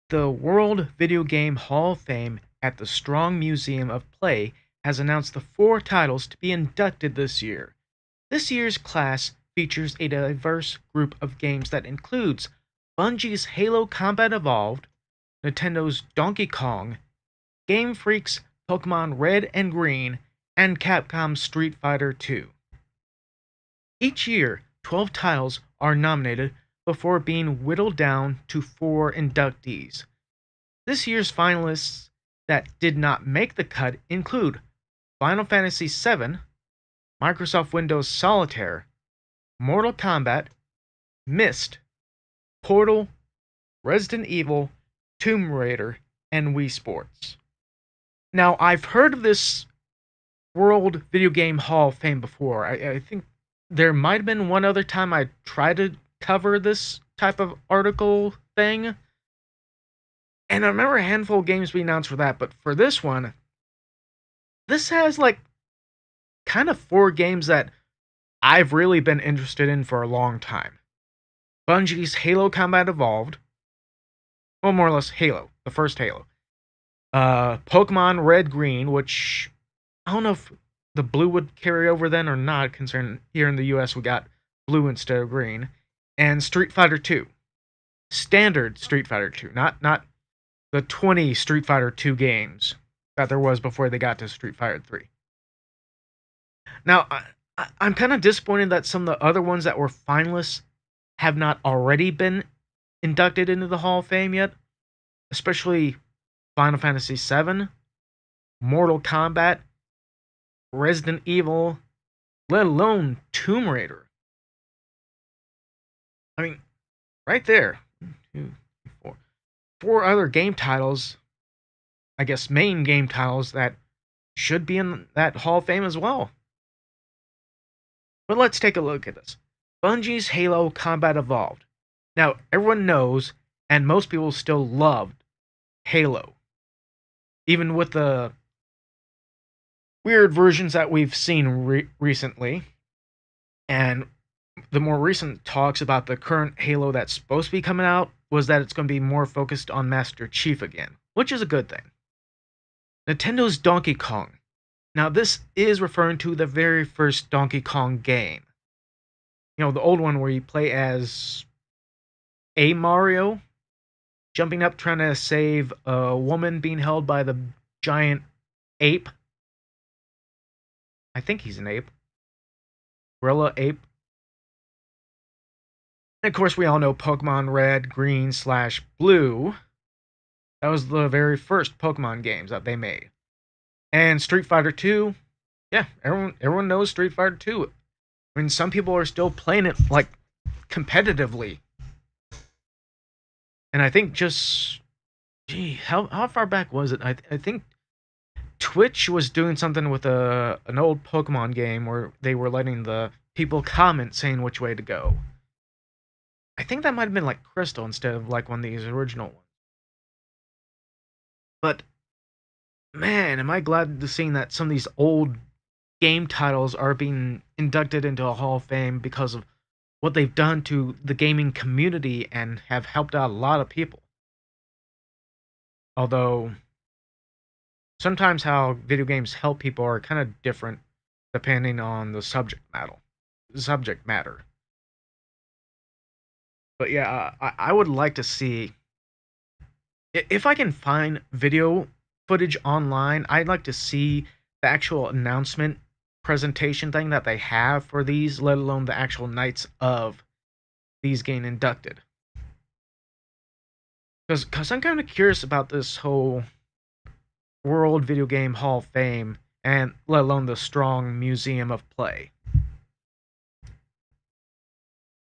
The World Video Game Hall of Fame at the Strong Museum of Play has announced the 4 titles to be inducted this year. This year's class features a diverse group of games that includes Bungie's Halo Combat Evolved, Nintendo's Donkey Kong, Game Freak's Pokemon Red and Green, and Capcom's Street Fighter II. Each year, 12 titles are nominated before being whittled down to 4 inductees. This year's finalists that did not make the cut include Final Fantasy VII, Microsoft Windows Solitaire, Mortal Kombat, Myst, Portal, Resident Evil, Tomb Raider, and Wii Sports. Now, I've heard of this World Video Game Hall of Fame before. I think there might have been one other time I tried to cover this type of article thing. And I remember a handful of games being announced for that, but for this one, this has kind of 4 games that I've really been interested in for a long time. Bungie's Halo Combat Evolved, well, more or less Halo, the first Halo. Pokemon Red Green, which I don't know if the blue would carry over then or not, considering here in the US we got blue instead of green. And Street Fighter II. Standard Street Fighter II, not the 20 Street Fighter II games that there was before they got to Street Fighter 3. Now, I'm kind of disappointed that some of the other ones that were finalists have not already been inducted into the Hall of Fame yet, especially Final Fantasy VII, Mortal Kombat, Resident Evil, let alone Tomb Raider. I mean, right there, 2, 4 other game titles, I guess main game titles that should be in that Hall of Fame as well. But let's take a look at this. Bungie's Halo Combat Evolved. Now, everyone knows, and most people still love, Halo. Even with the weird versions that we've seen recently, and the more recent talks about the current Halo that's supposed to be coming out was that it's going to be more focused on Master Chief again, which is a good thing. Nintendo's Donkey Kong. Now, this is referring to the very first Donkey Kong game. You know, the old one where you play as a Mario, jumping up trying to save a woman being held by the giant ape. I think he's an ape. Gorilla ape. And of course, we all know Pokemon Red, Green, / Blue. That was the very first Pokemon games that they made. And Street Fighter II, yeah, everyone knows Street Fighter II. I mean, some people are still playing it, competitively. And I think how far back was it? I think Twitch was doing something with an old Pokemon game where they were letting the people comment saying which way to go. I think that might have been Crystal instead of one of these original ones. But man, am I glad to see that some of these old game titles are being inducted into a Hall of Fame because of what they've done to the gaming community and have helped out a lot of people. Although sometimes how video games help people are kind of different depending on the subject matter. But yeah, I would like to see, if I can find video footage online, I'd like to see the actual announcement presentation thing that they have for these, let alone the actual nights of these getting inducted. Because I'm kind of curious about this whole World Video Game Hall of Fame, and let alone the Strong Museum of Play.